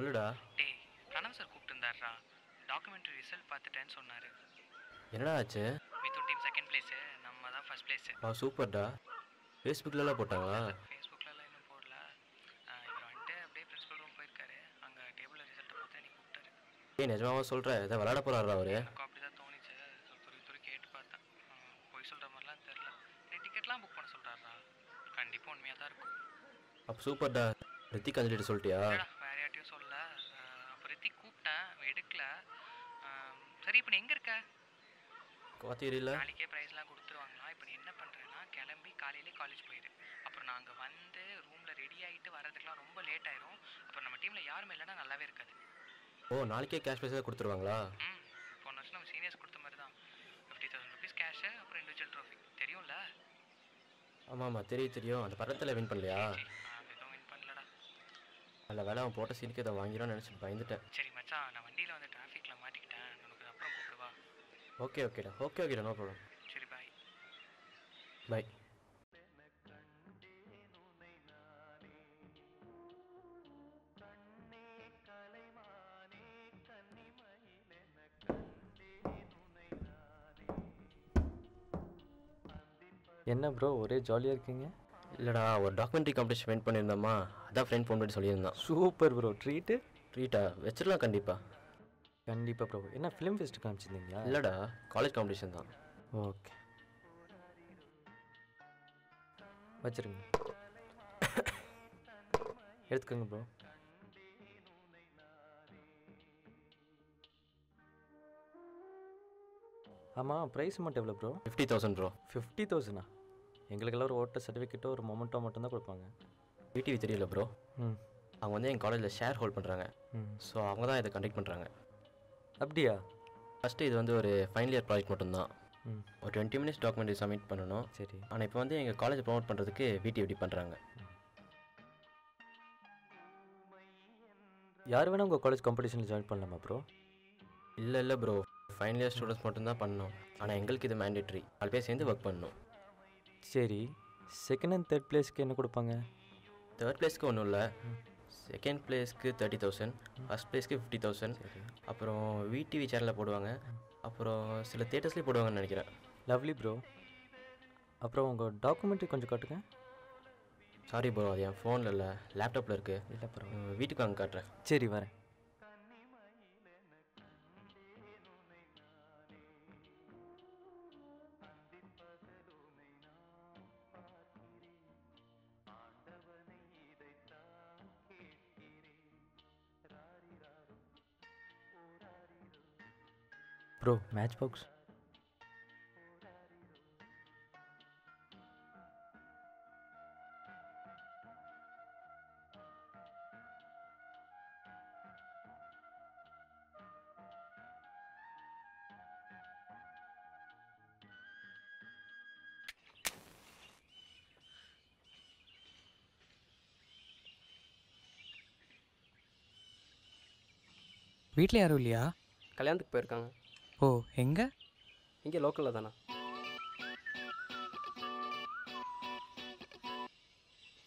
சொல்லுடா. டேய், Pranav sir கூப்பிட்டுருந்தாருடா. Documentary result பார்த்துட்டேன்னு சொன்னார். என்னடா ஆச்சு? மிதுன் டீம் செகண்ட் பிளேஸு, நம்ம தான் ஃபர்ஸ்ட் பிளேஸு. சூப்பர்டா. ஃபேஸ்புக்கிலலாம் போட்டாங்களா? ஃபேஸ்புக்கிலலாம் இன்னும் போடல. இவர் வந்துட்டு அப்படியே பிரின்சிபல் ரூம் போயிருக்காரு. அங்கே டேபிளில் ரிசல்ட்டை பார்த்து நீ கூப்பிட்டாரு. நிஜமாவா சொல்கிற? இதை விளையாட போகிறாரா அவரு? எனக்கு அப்படி தான் தோணிச்சு. துரு கேட்டு பார்த்தேன். போய் சொல்கிற மாதிரிலாம் தெரில. நீ டிக்கெட்லாம் புக் பண்ண சொல்கிறாரா? கண்டிப்பாக உண்மையாக தான் இருக்கும். அப்போ சூப்பர்டா. ரித்திக் கஞ்சிட்டு சொல்லிட்டியா? வேற யார்ட்டையும் சொல்ல. அப்போ ரித்திக் கூப்பிட்டேன், எடுக்கல. சரி, இப்போ நீ எங்கே இருக்க? கோத்தகிரியில். நாளைக்கே ப்ரைஸ்லாம் கொடுத்துருவாங்களா? இப்போ நீ என்ன பண்ணுறேன்னா கிளம்பி காலையிலே காலேஜ் போயிடு. அப்புறம் நாங்கள் வந்து ரூமில் ரெடி ஆகிட்டு வரதுக்குலாம் ரொம்ப லேட் ஆயிரும். அப்புறம் நம்ம டீமில் யாருமே இல்லைன்னா நல்லாவே இருக்காது. நாளைக்கே கேஷ் ப்ரைஸாக கொடுத்துருவாங்களா? போன வருஷம் நம்ம சீனியர்ஸ் கொடுத்த மாதிரி தான். 50,000 rupees கேஷு, அப்புறம் இண்டிவிஜுவல் ட்ராஃபி. தெரியும்ல? ஆமாம் தெரியும். அந்த படத்தில் வின் பண்ணலையா? அது எதுவும் வின் பண்ணலடா. நல்ல வேலை, அவன் போட்ட சீனுக்கு அதை வாங்கிடும்னு நினச்சிட்டு பயந்துட்டேன். சரி மச்சான், நான் வண்டியில் வந்து டிராஃபிக்கில் மாட்டிக்கிட்டேன். உனக்கு அப்புறம் கூப்பிடுவா? ஓகேடா, நோ ப்ராப்ளம். சரி, பாய். பாய். என்ன ப்ரோ ஒரே ஜாலியாக இருக்கீங்க? இல்லைடா, ஒரு டாக்குமெண்ட்ரி காம்படிஷன் வின் பண்ணியிருந்தோமா, அதான் ஃப்ரெண்ட் ஃபோன் பண்ணி சொல்லியிருந்தான். Super bro. ட்ரீட்டா வச்சிடலாம் கண்டிப்பாக. கண்டிப்பாக ப்ரோ. என்ன ஃபிலிம் ஃபெஸ்ட்டு காமிச்சிருந்தீங்களா? இல்லைடா, காலேஜ் காம்படிஷன் தான். ஓகே, வச்சுருங்க. எடுத்துக்கோங்க ப்ரோ. ஆமாம், ப்ரைஸ் மட்டும் எவ்வளோ ப்ரோ? 50,000 ப்ரோ. 50,000? எங்களுக்கெல்லாம் ஒரு ஓட்டர் சர்டிஃபிகேட்டோ ஒரு மொமெண்ட்டோ மட்டும்தான் கொடுப்பாங்க. விடிவி தெரியல ப்ரோ. அவங்க வந்து எங்கள் காலேஜில் ஷேர் ஹோல்ட் பண்ணுறாங்க. ஸோ அவங்க தான் இதை கண்டக்ட் பண்ணுறாங்க. அப்படியா? ஃபஸ்ட்டு இது வந்து ஒரு ஃபைனல் இயர் ப்ராஜெக்ட் மட்டும்தான். ஒரு 20 minutes டாக்குமெண்ட்ரி சப்மிட் பண்ணணும். சரி. ஆனால் இப்போ வந்து எங்கள் காலேஜ் ப்ரொமோட் பண்ணுறதுக்கு எப்படி பண்ணுறாங்க. யார் வேணால் உங்கள் காலேஜ் காம்படிஷனில் ஜாயின் பண்ணலாமா ப்ரோ? இல்லை ப்ரோ, ஃபைனல் இயர் ஸ்டூடெண்ட்ஸ் மட்டும்தான் பண்ணணும். ஆனால் எங்களுக்கு இது மேண்டேட்ரி. 4 பேர் சேர்ந்து ஒர்க் பண்ணணும். சரி, செகண்ட் அண்ட் தேர்ட் பிளேஸ்க்கு என்ன கொடுப்பாங்க? தேர்ட் பிளேஸ்க்கு ஒன்றும் இல்லை. செகண்ட் பிளேஸ்க்கு 30,000, ஃபஸ்ட் பிளேஸ்க்கு 50,000. அப்புறம் விடிவி சேனலில் போடுவாங்க. அப்புறம் சில தியேட்டர்ஸ்லேயும் போடுவாங்கன்னு நினைக்கிறேன். Lovely bro. அப்புறம் உங்கள் டாக்குமெண்ட்ரி கொஞ்சம் காட்டுங்க. சாரி ப்ரோ, அது என் ஃபோனில் இல்லை, லேப்டாப்பில் இருக்குது. இல்லை ப்ரோ, வீட்டுக்கு அங்கே காட்டுறேன். சரி வரேன். Bro, match box. வீட்டில் யாரும் இல்லையா? கல்யாணத்துக்கு போயிருக்காங்க. ஓ, எங்கே? இங்கே லோக்கலில் தானே.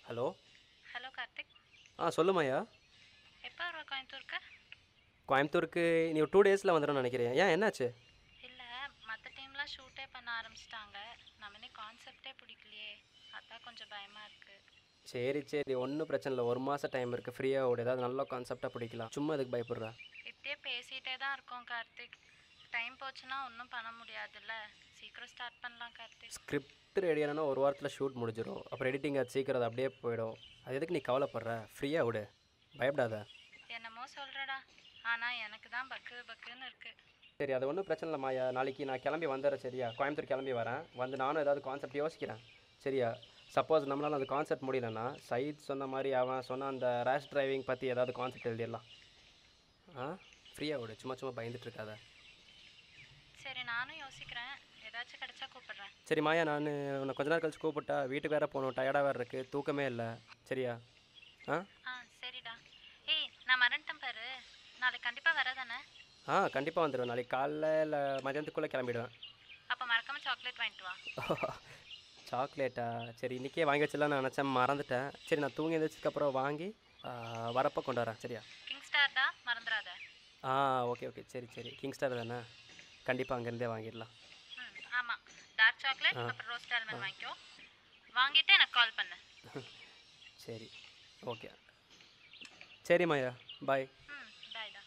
ஹலோ கார்த்திக். சொல்லுமாய்யா. எப்போ வருவா கோயம்புத்தூருக்கு? கோயம்புத்தூருக்கு நீ ஒரு 2 daysல வந்துடும் நினைக்கிறேன். ஏன், என்னாச்சு? இல்லை, மற்ற டீம்லாம் ஷூட்டே பண்ண ஆரம்பிச்சிட்டாங்க. நம்ம கான்செப்டே பிடிக்கலையே, அதான் கொஞ்சம் பயமாக இருக்குது. சரி, ஒன்றும் பிரச்சனை இல்லை. 1 மாதம் டைம் இருக்குது. ஃப்ரீயாக ஓட ஏதாவது நல்ல கான்செப்டாக பிடிக்கலாம். சும்மா இதுக்கு பயப்படுறா? இப்படியே பேசிகிட்டே தான் இருக்கோம் கார்த்திக். டைம் போச்சுன்னா ஒன்றும் பண்ண முடியாதுல்ல. சீக்கிரம் ஸ்டார்ட் பண்ணலாம் கார்த்திக். ஸ்கிரிப்ட் ரெடியானா 1 வாரத்தில் ஷூட் முடிஞ்சிடும். அப்புறம் எடிட்டிங் அது சீக்கிரம் அது அப்படியே போயிடும். அது எதுக்கு நீ கவலைப்படுற? ஃப்ரீயாக விடு, பயப்படாத. என்னமோ சொல்கிறடா, ஆனால் எனக்கு தான் பக்குன்னு இருக்குது. சரி, அது ஒன்றும் பிரச்சனை இல்லை மாயா. நாளைக்கு நான் கிளம்பி வந்துடுறேன். சரியா? கோயம்புத்தூர் கிளம்பி வரேன். வந்து நானும் ஏதாவது கான்செப்ட் யோசிக்கிறேன். சரியா? சப்போஸ் நம்மளால் அந்த கான்செப்ட் முடியலன்னா சைட் சொன்ன மாதிரி அவன் சொன்ன அந்த ரேஷ் டிரைவிங் பற்றி ஏதாவது கான்செப்ட் எழுதிடலாம். ஃப்ரீயாக விடு, சும்மா பயந்துட்டு இருக்காத. சரி, நானும் யோசிக்கிறேன். ஏதாச்சும் கிடைச்சா கூப்பிடுறேன். சரி மாயா, நான் உன்னை கொஞ்ச நேரம் கழிச்சு கூப்பிட்டா. வீட்டுக்கு வேறு போகணும், டயர்டாக வேறு இருக்குது, தூக்கமே இல்லை. சரியா? சரிடா. ஏய், நான் மறந்துட்டேன் பாரு. நாளைக்கு கண்டிப்பாக வரதானே? கண்டிப்பாக வந்துடுவேன். நாளைக்கு காலைல இல்லை மதியானத்துக்குள்ளே கிளம்பிடுவேன். அப்போ மறக்காமல் சாக்லேட் வாங்கிட்டு வா. சாக்லேட்டா? சரி, இன்றைக்கே வாங்கி வச்சிடலாம் நான் நினச்சேன், மறந்துட்டேன். சரி, நான் தூங்கி எழுந்திரிச்சதுக்கப்புறம் வாங்கி வரப்போ கொண்டு வரேன். சரியா? கிங்ஸ்டார் ஸ்டார்டா மறந்துடாத. ஓகே ஓகே, சரி சரி, கிங் ஸ்டார் தானே, கண்டிப்பாக அங்கேருந்தே வாங்கிடலாம். ஆமாம், டார்க் சாக்லேட் அப்புறம் ரோஸ்ட் ஆல்மண்ட் வாங்கிக்கோ. வாங்கிட்டு எனக்கு கால் பண்ணு. சரி ஓகே, சரி மாயா, பாய். பாய்டா.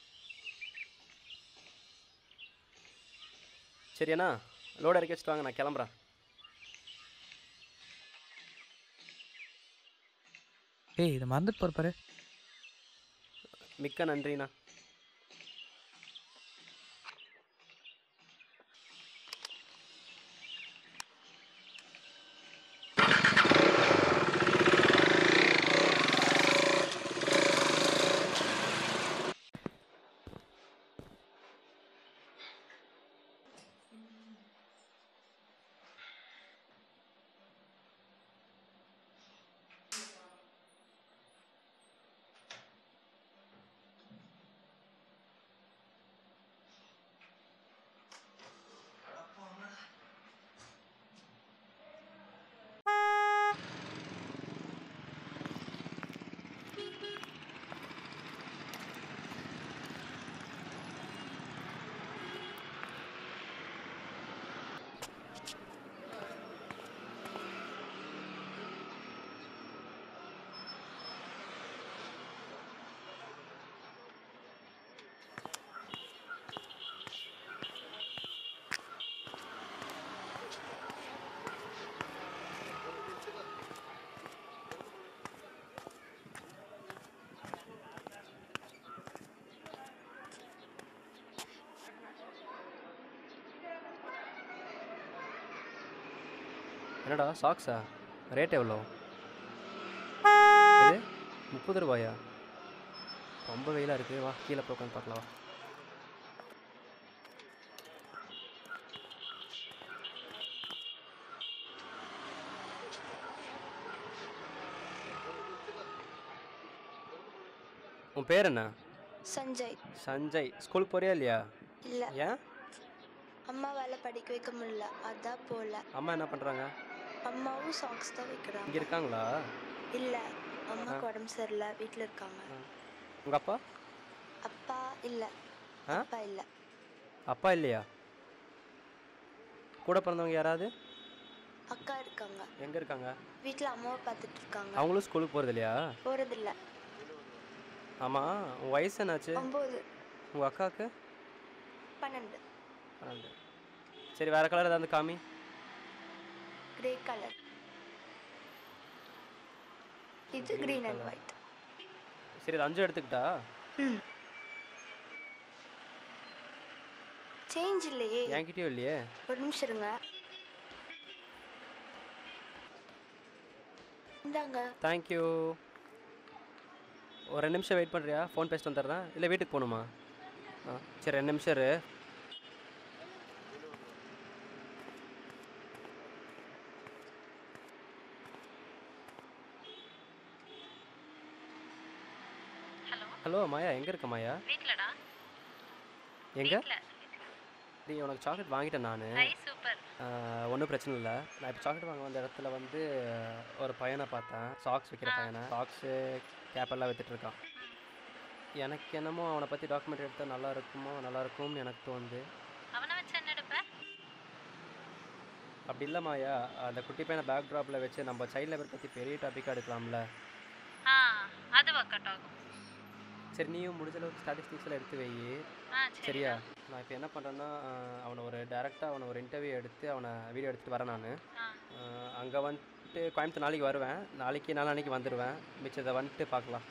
சரி அண்ணா, லோடு இறக்கி வச்சுட்டு வாங்க, நான் கிளம்புறேன். ஏய் இதை மறந்துட்டு போகிற பாரு. மிக்க நன்றிண்ணா. என்னடா சாக்ஸா, ரேட் எவ்வளோ? இது 30 ரூபாயா? ரொம்ப வெயிலாக இருக்குது, வா கீழே போய் உட்காந்து பார்க்கலாம் வா. உன் பேர் என்ன? சஞ்சய். சஞ்சய். ஸ்கூலுக்கு போறியா இல்லையா? இல்லை, ஏன்? அம்மாவால் படிக்க வைக்க முடியல, அதான் போகல. அம்மா என்ன பண்ணுறாங்க? அம்மாவும் சாக்ஸ் தான் வைக்கிறாங்க. இங்கே இருக்காங்களா? இல்லை, அம்மாவுக்கு உடம்பு சரியில்லை, வீட்டில் இருக்காங்க. உங்கள் அப்பா? அப்பா இல்லை. அப்பா இல்லை. அப்பா இல்லையா? கூட பிறந்தவங்க யாராவது? அக்கா இருக்காங்க. எங்கே இருக்காங்க? வீட்டில் அம்மாவை பார்த்துட்டு இருக்காங்க. அவங்களும் ஸ்கூலுக்கு போகிறது இல்லையா? போகிறதில்ல. ஆமாம், உன் வயசு என்னாச்சு? 9. உங்கள் அக்காவுக்கு? 12. 12. சரி, வேறு கலர் ஏதாவது காமி. Grey colour. இது கிரீன் அண்ட் ஒயிட். சரி, இது 5 எடுத்துக்கிட்டா? சேஞ்ச் இல்லையே. என்கிட்டயும் இல்லையே. ஒரு நிமிஷம் இருங்க. இந்தாங்க. தேங்க்யூ. ஒரு 2 நிமிஷம் வெயிட் பண்ணுறியா? ஃபோன் பேசிட்டு வந்துடுறேன். இல்லை வீட்டுக்கு போகணுமா? சரி 2 நிமிஷம் இரு. ஹலோ மாயா, எங்கே இருக்க மாயா? வீட்லடா. எங்கே? நீ உனக்கு சாக்லேட் வாங்கிட்டேன் நான். சூப்பர். ஒன்றும் பிரச்சனை இல்லை. நான் இப்போ சாக்லேட் வாங்க வந்த இடத்துல வந்து ஒரு பையனை பார்த்தேன், சாக்ஸ் விற்கிற பையனை. சாக்ஸு கேப்பெல்லாம் விற்றுட்ருக்கான். எனக்கு என்னமோ அவனை பற்றி டாக்குமெண்ட் எடுத்தால் நல்லா இருக்கும்னு எனக்கு தோணுது. அவனை வச்சு என்ன எடுப்ப? அப்படி இல்லை மாயா, அந்த குட்டி பையனை பேக் ட்ராப்பில் வச்சு நம்ம சைல்ட் லேபர் பற்றி பெரிய டாப்பிக்காக எடுக்கலாம்ல. அது ஒர்க் அவுட் ஆகும். சரி, நீயும் முடிஞ்ச அளவுக்கு ஸ்டாட்டிஸ்டிக்ஸில் எடுத்து வை. சரியா? நான் இப்போ என்ன பண்ணுறேன்னா, அவனை ஒரு இன்டர்வியூ எடுத்து அவனை வீடியோ எடுத்துகிட்டு வரேன் நான். அங்கே வந்துட்டு கோயம்புத்தூர் நாளைக்கு வருவேன். நாளைக்கு வந்துடுவேன். மிச்சத்தை வந்துட்டு பார்க்கலாம்.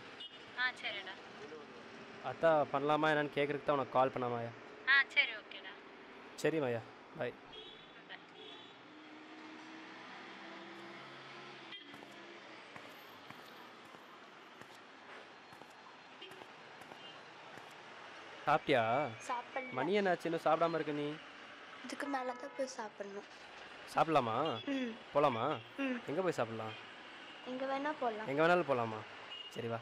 சரிடா. அதான் பண்ணலாமா என்னன்னு கேட்குறதுக்கு தான் உனக்கு கால் பண்ண மாயா. சரி ஓகேடா. சரி மாயா, பாய். சாப்பிட்டியா? சாப்பிடல. மணி என்னாச்சு, இன்னும் சாப்பிடாம இருக்க நீ? இதுக்கு மேலே தான் போய் சாப்பிடணும். சாப்பிடலாமா? போகலாமா? எங்கே போய் சாப்பிடலாம்? எங்கே வேணால் போகலாம். எங்கே வேணாலும் போகலாமா? சரி வா.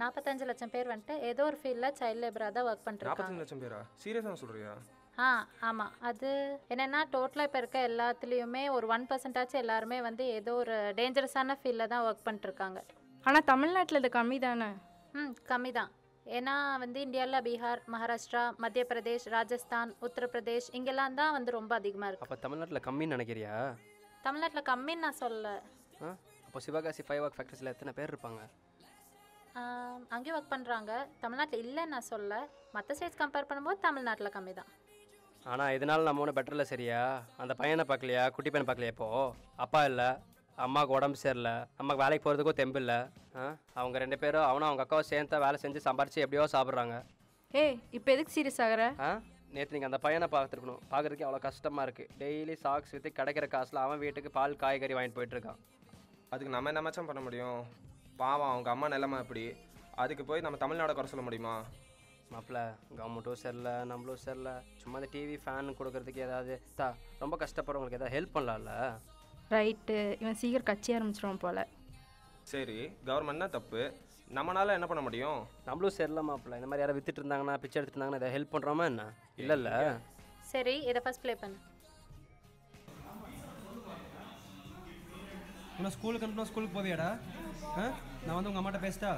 45 லட்சம் பேர் வந்துட்டு ஏதோ ஒரு ஃபீல்டில் சைல்ட் லேபராக தான் ஒர்க் பண்ணிருக்காங்க. 45 லட்சம் பேரா? சீரியஸாக சொல்கிறியா? ஆமாம். அது என்னென்னா டோட்டலாக இப்போ இருக்க எல்லாத்துலேயுமே ஒரு 1% எல்லாருமே வந்து ஏதோ ஒரு டேஞ்சரஸான ஃபீல்டில் தான் ஒர்க் பண்ணிட்டுருக்காங்க. ஆனால் தமிழ்நாட்டில் இது கம்மி தானே? கம்மி தான். ஏன்னா வந்து இந்தியாவில் பீகார், மகாராஷ்டிரா, மத்திய பிரதேஷ், ராஜஸ்தான், உத்தரப்பிரதேஷ் இங்கெல்லாம் தான் வந்து ரொம்ப அதிகமாக இருக்குது. அப்போ தமிழ்நாட்டில் கம்மின்னு நினைக்கிறியா? தமிழ்நாட்டில் கம்மின்னு நான் சொல்லலை. அப்போ சிவகாசி 5 ஒர்க் ஃபேக்ட்ரிஸில் எத்தனை பேர் இருப்பாங்க? அங்கேயும் ஒர்க் பண்ணுறாங்க. தமிழ்நாட்டில் இல்லைன்னு நான் சொல்ல. மற்ற ஸ்டேட்ஸ் கம்பேர் பண்ணும்போது தமிழ்நாட்டில் கம்மி தான். ஆனால் இதனால நம்ம ஒன்றும் பெட்டர் இல்லை சரியா? அந்த பையனை பார்க்கலையா, குட்டி பையனை பார்க்கலையா? இப்போது அப்பா இல்லை, அம்மாவுக்கு உடம்பு சரியில்லை, அம்மாவுக்கு வேலைக்கு போகிறதுக்கும் தெம்பு இல்லை. அவங்க 2 பேரும் அவனும் அவங்க அக்காவும் சேர்ந்து வேலை செஞ்சு சம்பாரித்து எப்படியோ சாப்பிட்றாங்க. இப்போ எதுக்கு சீரியஸ் ஆகிற? நேற்று நீங்கள் அந்த பையனை பார்த்துருக்கணும். பார்க்குறதுக்கு அவ்வளோ கஷ்டமாக இருக்குது. டெய்லி சாக்ஸ் விற்று கிடைக்கிற காசில் அவன் வீட்டுக்கு பால் காய்கறி வாங்கிட்டு போயிட்டுருக்கான். அதுக்கு நம்ம என்ன மச்சான் பண்ண முடியும்? பாவம் அவங்க அம்மா நிலைமை எப்படி? அதுக்கு போய் நம்ம தமிழ்நாடை குறை சொல்ல முடியுமா? மாப்பிள்ள கவர்மெண்ட்டும் சரியில்லை, நம்மளும் சரியில்லை. சும்மா இந்த டிவி ஃபேன் கொடுக்கறதுக்கு ஏதாவது ரொம்ப கஷ்டப்படுறவங்களுக்கு ஏதாவது ஹெல்ப் பண்ணலாம்ல? ரைட்டு. இவன் சீக்கிரம் கட்சி ஆரம்பிச்சிடுவான் போல். சரி, கவர்மெண்ட் தான் தப்பு, நம்மளால என்ன பண்ண முடியும்? நம்மளும் சரியில்லை மாப்பிள்ள. இந்த மாதிரி யாராவது வித்துட்டு இருந்தாங்கன்னா, பிச்சை எடுத்துட்டு இருந்தாங்கன்னா இதை ஹெல்ப் பண்ணுறோமா என்ன? இல்லைல்ல. சரி, இதை ஃபர்ஸ்ட் ப்ளே பண்ணு. உன்னை ஸ்கூலுக்கு அனுப்பினா ஸ்கூலுக்கு போவியாடா? நான் வந்து உங்கள் அம்மாட்ட பேசிட்டா?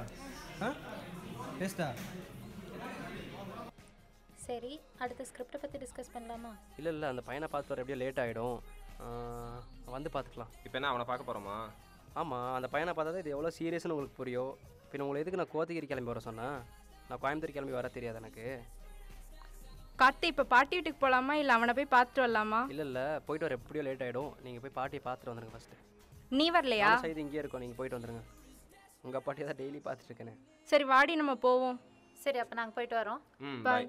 பேசிட்டா? சரி, அடுத்த ஸ்கிரிப்டை பற்றி டிஸ்கஸ் பண்ணலாமா? இல்லை அந்த பையனை பார்த்து வர எப்படியோ லேட் ஆகிடும். வந்து பார்த்துக்கலாம். இப்போ என்ன அவனை பார்க்க போகிறோமா? ஆமாம், அந்த பையனை பார்த்தா தான் இது எவ்வளோ சீரியஸ்னு உங்களுக்கு புரியும். பின்ன உங்களுக்கு எதுக்கு நான் கோத்தகிரி கிளம்பி வர சொன்னேன்? நான் கோயம்புத்தூர் கிளம்பி வர தெரியாது எனக்கு. கார்த்தி, இப்போ பாட்டி வீட்டுக்கு போகலாமா இல்லை அவனை போய் பார்த்துட்டு வரலாமா? இல்லை போயிட்டு வர எப்படியோ லேட் ஆகிடும். நீங்கள் போய் பாட்டியை பார்த்துட்டு வந்துடுங்க ஃபஸ்ட்டு. நீ வரலையா? சைடு இங்கேயே இருக்கோம், நீங்கள் போயிட்டு வந்துடுங்க. உங்கள் பாட்டியை தான் டெய்லி பார்த்துட்டு இருக்கேனே. சரி வாடி நம்ம போவோம். சரி, அப்போ நாங்கள் போயிட்டு வரோம். பாய்.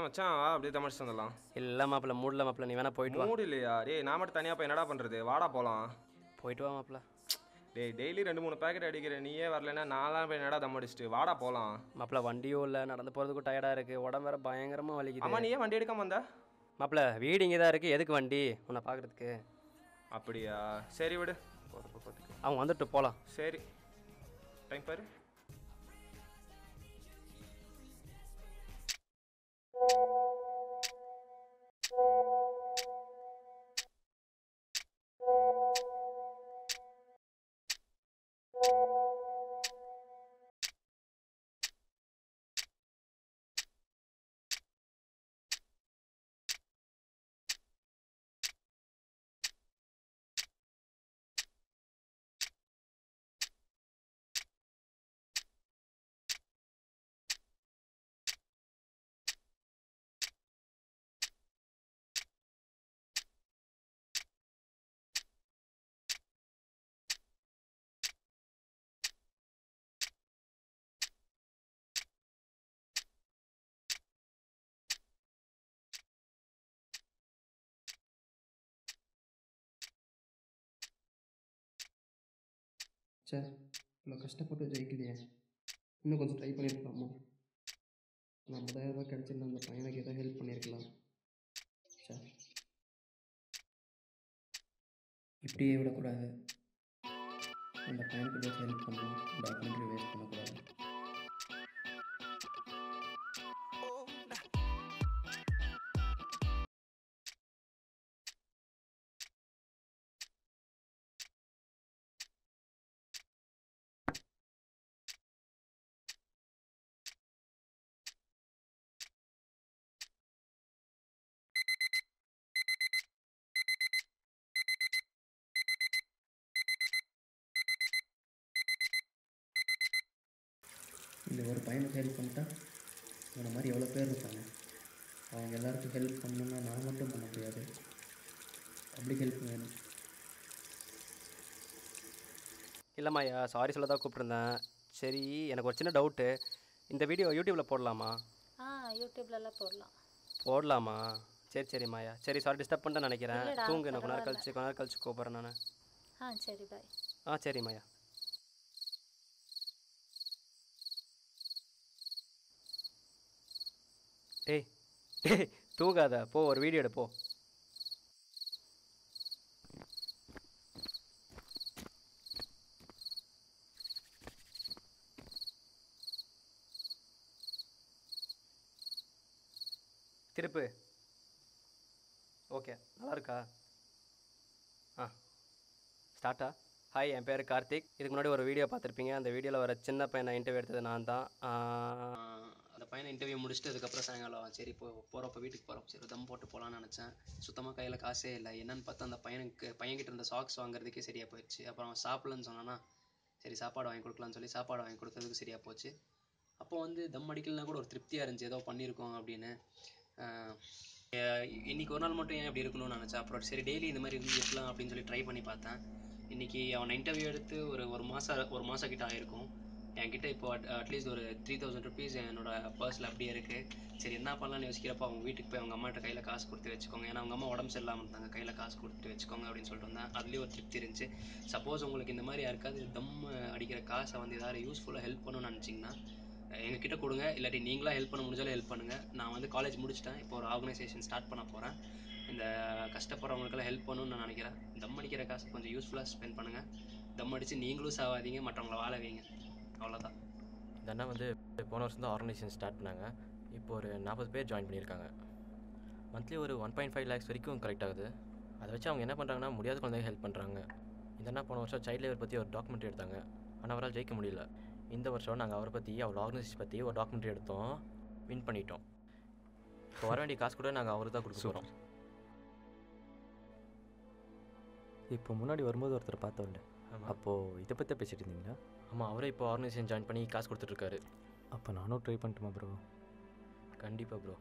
மச்சான் வா, அப்படியே தமிழ் வந்துடலாம். இல்லை மாப்பிள்ள, மூடல மாப்பிள்ள. நீ வேணா போயிட்டு வா. மூடு இல்லையா? டேய் நான் மட்டும் தனியாக போய் என்னடா பண்ணுறது? வாடா போகலாம். போயிட்டு வா மாப்பிள்ள. டெய்லி 2-3 பேக்கெட் அடிக்கிறேன், நீயே வரலன்னா நான்லாம் போய் என்னடா தம் அடிச்சுட்டு வாடா போகலாம். மாப்பிள்ள வண்டியும் இல்லை, நடந்து போகிறதுக்கும் டயர்டாக இருக்குது, உடம்பு வேறு பயங்கரமாக வலிக்குது. ஆமாம், நீயே வண்டி எடுக்காம வந்தா? மாப்பிள்ள வீடு இங்கே தான் இருக்குது, எதுக்கு வண்டி உன்னை பார்க்குறதுக்கு? அப்படியா? சரி விடு, அவங்க வந்துட்டு போகலாம். சரி, டைம் பாரு. சார், இவ்வளோ கஷ்டப்பட்டு ஜெயிக்கலையே, இன்னும் கொஞ்சம் ட்ரை பண்ணியிருக்கலாமா? நான் 50,000 ரூபா கிடச்சிருந்தா அந்த பையனுக்கு ஏதோ ஹெல்ப் பண்ணியிருக்கலாம் சார். இப்படியே விடக்கூடாது, அந்த பையனுக்கு ஏதாச்சும் ஹெல்ப் பண்ணணும். டாக்குமெண்ட்ரி வேஸ்ட் பண்ணக்கூடாது. இந்த ஒரு பையனுக்கு ஹெல்ப் பண்ணிட்டா இந்த மாதிரி எவ்வளோ பேர் இருப்பாங்க. அவங்க எல்லாருக்கும் ஹெல்ப் பண்ணணுன்னா நான் மட்டும் பண்ண முடியாது, பப்ளிக் ஹெல்ப் வேணும். இல்லைம்மாய்யா, சாரி சொல்ல தான் கூப்பிட்ருந்தேன். சரி, எனக்கு ஒரு சின்ன டவுட்டு. இந்த வீடியோ யூடியூப்பில் போடலாமா? யூடியூப்லலாம் போடலாம். போடலாமா? சரி மாயா. சரி, சாரி டிஸ்டர்ப் பண்ணிட்டேன்னு நினைக்கிறேன். இல்லடா, தூங்கு, நான் கொஞ்ச பரவாயில்ல. நேரம் கழிச்சு கூப்பிட்றேன் நான். சரி, பாய். சரி மாயா. டேய் தூங்காத, போ ஒரு வீடியோ எடுப்போ. சிரிப்பு ஓகே நல்லா இருக்கா? ஆ ஸ்டார்ட்டா? ஹாய், என் பேர் கார்த்திக். இதுக்கு முன்னாடி ஒரு வீடியோ பார்த்துருப்பீங்க. அந்த வீடியோவில் வர சின்ன பையனை இன்டர்வியூ எடுத்தது நான் தான். அந்த பையனை இன்டர்வியூ முடிச்சுட்டு அதுக்கப்புறம் சாயங்காலம் சரி போகிறப்ப வீட்டுக்கு போகிறப்ப சரி தம் போட்டு போகலான்னு நினச்சேன். சுத்தமாக கையில் காசே இல்லை. என்னென்னு பார்த்தா அந்த பையன்கிட்ட இருந்த சாக்ஸ் வாங்குறதுக்கே சரியாக போயிடுச்சு. அப்புறம் அவன் சாப்பிடலன்னு சொன்னான்னா சரி சாப்பாடு வாங்கி கொடுக்கலான்னு சொல்லி சாப்பாடு வாங்கி கொடுத்ததுக்கு சரியாக போச்சு. அப்போ வந்து தம் அடிக்கலனா கூட ஒரு திருப்தியாக இருந்துச்சு, ஏதோ பண்ணியிருக்கோம் அப்படின்னு. இன்றைக்கி ஒரு நாள் மட்டும் ஏன் இப்படி இருக்கணும்னு நினச்சேன். அப்புறம் சரி டெய்லி இந்த மாதிரி இருக்கலாம் அப்படின்னு சொல்லி ட்ரை பண்ணி பார்த்தேன். இன்றைக்கி அவனை இன்டர்வியூ எடுத்து ஒரு மாதம் கிட்ட ஆகிருக்கும். என்கிட்ட இப்போ அட்லீஸ்ட் ஒரு 3000 ருபீஸ் என்னோடய பர்ஸில் அப்படியே இருக்குது. சரி என்ன பண்ணலான்னு யோசிக்கிறப்போ அவங்க வீட்டுக்கு போய் அவங்க அம்மாட்ட கையில் காசு கொடுத்து வச்சுக்கோங்க, ஏன்னா அவங்க அம்மா உடம்பு சரியில்லாமல் இருந்தாங்க, கையில் காசு கொடுத்துட்டு வச்சுக்கோங்க அப்படின்னு சொல்லிட்டு வந்தேன். அதுலேயும் ஒரு திருப்தி இருந்துச்சு. சப்போஸ் உங்களுக்கு இந்த மாதிரி யாருக்காவது தம் அடிக்கிற காசை வந்து ஏதாவது யூஸ்ஃபுல்லாக ஹெல்ப் பண்ணணும்னு நினச்சிங்கன்னா எங்ககிட்ட கொடுங்க. இல்லாட்டி நீங்களாக ஹெல்ப் பண்ண முடிஞ்சாலும் ஹெல்ப் பண்ணுங்கள். நான் வந்து காலேஜ் முடிச்சிட்டேன். இப்போ ஒரு ஆர்கனைசேஷன் ஸ்டார்ட் பண்ண போகிறேன். இந்த கஷ்டப்படுறவங்களுக்கெல்லாம் ஹெல்ப் பண்ணணும்னு நான் நினைக்கிறேன். தம் அடிக்கிற காசு கொஞ்சம் யூஸ்ஃபுல்லாக ஸ்பெண்ட் பண்ணுங்கள். தம் அடித்து நீங்களும் சாவாதீங்க, மற்றவங்கள வாழ வைங்க. அவ்வளோதான். இந்த அண்ணா வந்து போன வருஷம் தான் ஆர்கனைசேஷன் ஸ்டார்ட் பண்ணாங்க. இப்போ ஒரு 40 பேர் ஜாயின் பண்ணியிருக்காங்க. மந்த்லி ஒரு 1.5 lakhs வரைக்கும் கலெக்ட் ஆகுது. அதை வச்சு அவங்க என்ன பண்ணுறாங்கன்னா முடியாத குழந்தைங்க ஹெல்ப் பண்ணுறாங்க. இந்த அண்ணா போன வருஷம் சைல்ட் லேபர் பற்றி ஒரு டாக்குமெண்ட்ரி எடுத்தாங்க. ஆனால் அவரால் ஜெயிக்க முடியல. இந்த வருஷம் நாங்கள் அவரை பற்றி அவர் ஆர்கனைசேஷன் பற்றி ஒரு டாக்குமெண்ட்ரி எடுத்தோம், வின் பண்ணிட்டோம். இப்போ வர வேண்டிய காசு கூட நாங்கள் அவருக்கு தான் கொடுக்க போகிறோம். இப்போ முன்னாடி வரும்போது ஒருத்தர் பார்த்தோம்ல, அப்போது இதை பற்றி பேசிட்டு இருந்தீங்களா? ஆமாம், அவரே இப்போ ஆர்கனைசேஷன் ஜாயின் பண்ணி காசு கொடுத்துட்ருக்காரு. அப்போ நானும் ட்ரை பண்ணட்டுமா ப்ரோ? கண்டிப்பாக ப்ரோ.